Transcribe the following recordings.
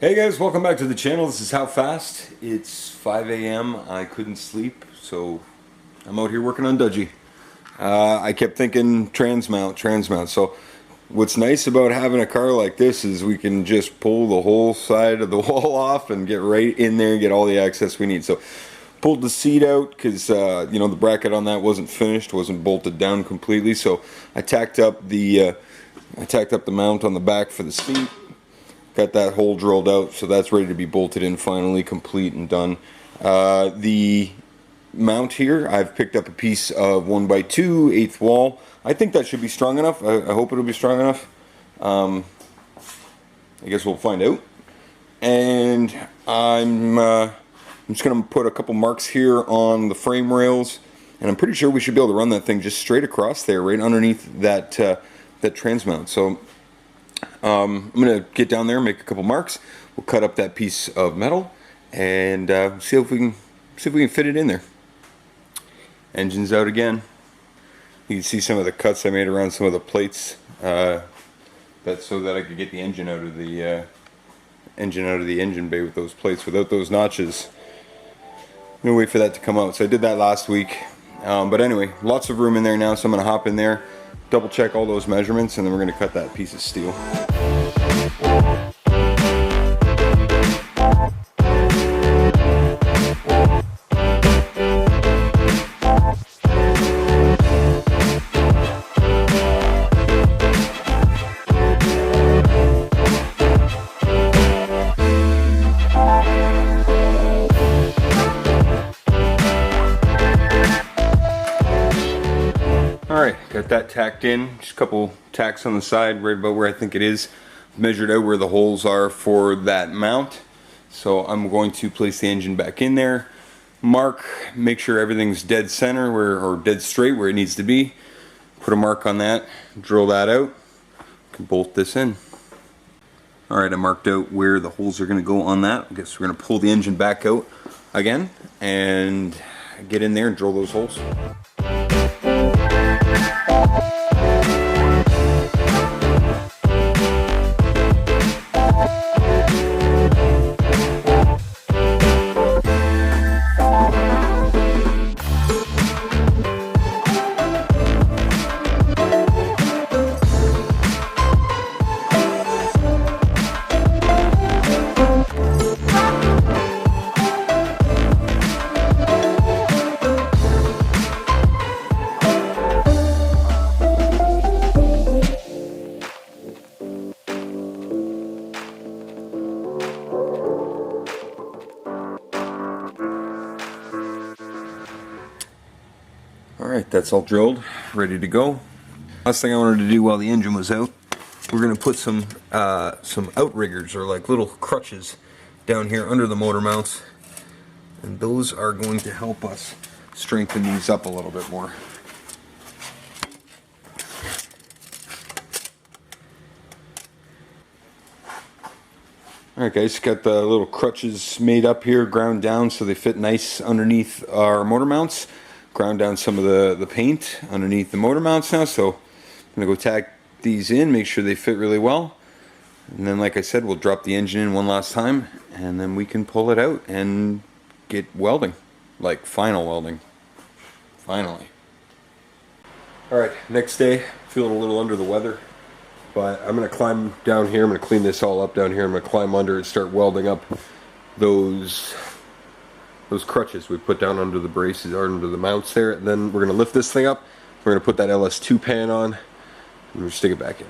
Hey guys, welcome back to the channel. This is HowFast. It's 5 a.m. I couldn't sleep, so I'm out here working on Dodgey. I kept thinking transmount. So what's nice about having a car like this is we can just pull the whole side of the wall off and get right in there and get all the access we need. So pulled the seat out because you know, the bracket on that wasn't finished, wasn't bolted down completely. So I tacked up the mount on the back for the seat. Got that hole drilled out, so that's ready to be bolted in finally, complete and done. The mount here, I've picked up a piece of 1x2 1/8 wall. I think that should be strong enough. I hope it'll be strong enough. I guess we'll find out. And I'm just going to put a couple marks here on the frame rails, and I'm pretty sure we should be able to run that thing just straight across there, right underneath that that transmount. So I'm going to get down there, make a couple marks. We'll cut up that piece of metal and see if we can fit it in there. Engine's out again. You can see some of the cuts I made around some of the plates. That's so that I could get the engine out of the engine bay with those plates. Without those notches, I'm gonna wait for that to come out. So I did that last week. But anyway, lots of room in there now, so I'm gonna hop in there, double check all those measurements, and then we're going to cut that piece of steel. Alright, got that tacked in, just a couple tacks on the side, right about where I think it is. Measured out where the holes are for that mount. So I'm going to place the engine back in there, mark, make sure everything's dead center or dead straight where it needs to be. Put a mark on that, drill that out, can bolt this in. Alright, I marked out where the holes are going to go on that. I guess we're going to pull the engine back out again and get in there and drill those holes. Alright, that's all drilled, ready to go. Last thing I wanted to do while the engine was out, we're going to put some outriggers, or like little crutches, down here under the motor mounts. And those are going to help us strengthen these up a little bit more. Alright guys, got the little crutches made up here, ground down so they fit nice underneath our motor mounts. Ground down some of the paint underneath the motor mounts now, so I'm going to go tack these in, make sure they fit really well. And then, like I said, we'll drop the engine in one last time, and then we can pull it out and get welding. Like final welding. Finally. Alright, next day, feeling a little under the weather. But I'm going to climb down here, I'm going to clean this all up down here, I'm going to climb under and start welding up those crutches we put down under the braces, or under the mounts there. And then we're going to lift this thing up, we're going to put that LS2 pan on, and we'll stick it back in.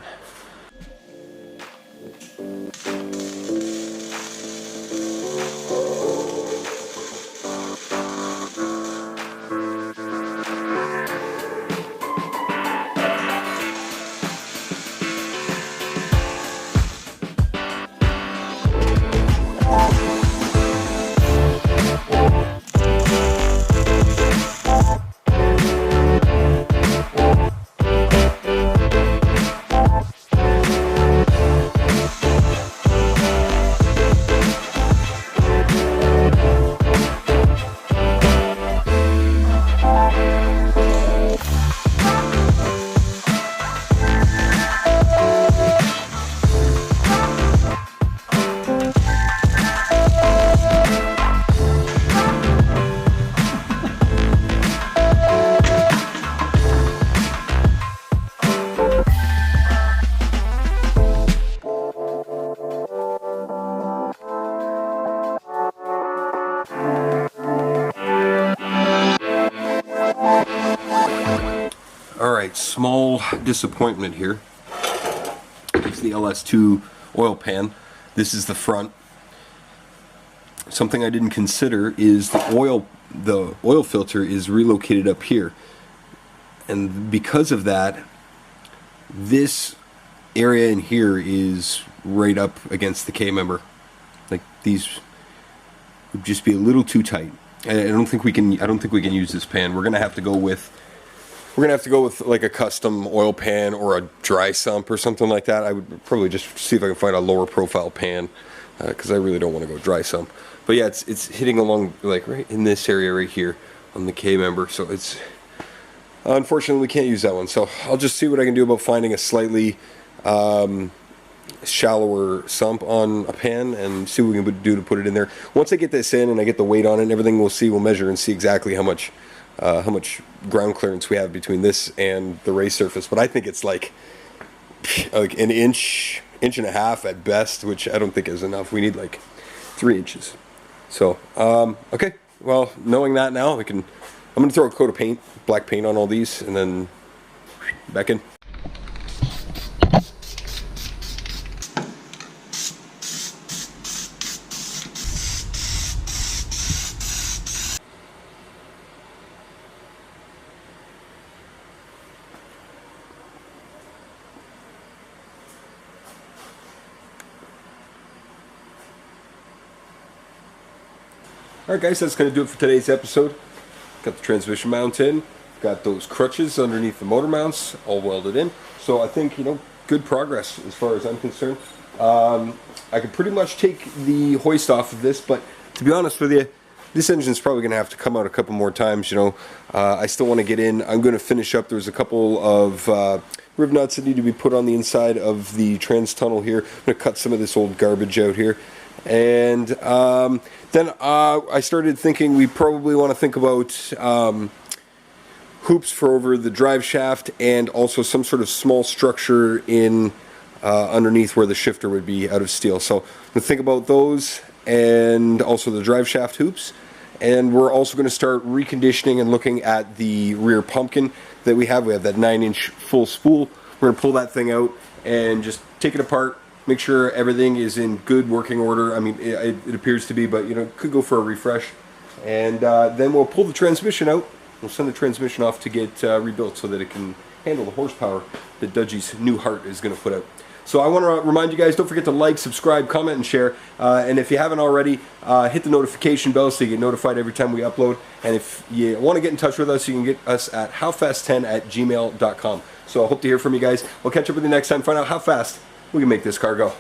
small disappointment here. It's the LS2 oil pan. This is the front. Something I didn't consider is the oil filter is relocated up here. And because of that, this area in here is right up against the K-member. Like, these would just be a little too tight. I don't think we can use this pan. We're gonna have to go with like a custom oil pan or a dry sump or something like that. I would probably just see if I can find a lower profile pan, because I really don't want to go dry sump. But yeah, it's hitting along like right in this area right here on the K-member. So it's unfortunately we can't use that one. So I'll just see what I can do about finding a slightly shallower sump on a pan and see what we can do to put it in there. Once I get this in and I get the weight on it and everything, we'll measure and see exactly how much ground clearance we have between this and the race surface. But I think it's like an inch and a half at best, which I don't think is enough. We need like 3 inches. So okay, well, knowing that now, I'm gonna throw a coat of paint, black paint, on all these and then back in. Alright guys, that's going to do it for today's episode. Got the transmission mount in, got those crutches underneath the motor mounts, all welded in. So I think, good progress as far as I'm concerned. I could pretty much take the hoist off of this, but to be honest with you, this engine's probably going to have to come out a couple more times. I still want to get in. I'm going to finish up. There's a couple of rib nuts that need to be put on the inside of the trans tunnel here. I'm going to cut some of this old garbage out here. And then I started thinking we probably want to think about hoops for over the drive shaft and also some sort of small structure in underneath where the shifter would be out of steel. So I'm going to think about those and also the drive shaft hoops. And we're also going to start reconditioning and looking at the rear pumpkin that we have. We have that 9-inch full spool. We're going to pull that thing out and just take it apart. Make sure everything is in good working order. I mean, it appears to be, but could go for a refresh. And then we'll pull the transmission out. We'll send the transmission off to get rebuilt so that it can handle the horsepower that Dodgey's new heart is going to put out. So I want to remind you guys, don't forget to like, subscribe, comment, and share. And if you haven't already, hit the notification bell so you get notified every time we upload. And if you want to get in touch with us, you can get us at howfast10@gmail.com. So I hope to hear from you guys. We'll catch up with you next time. Find out how fast we can make this car go.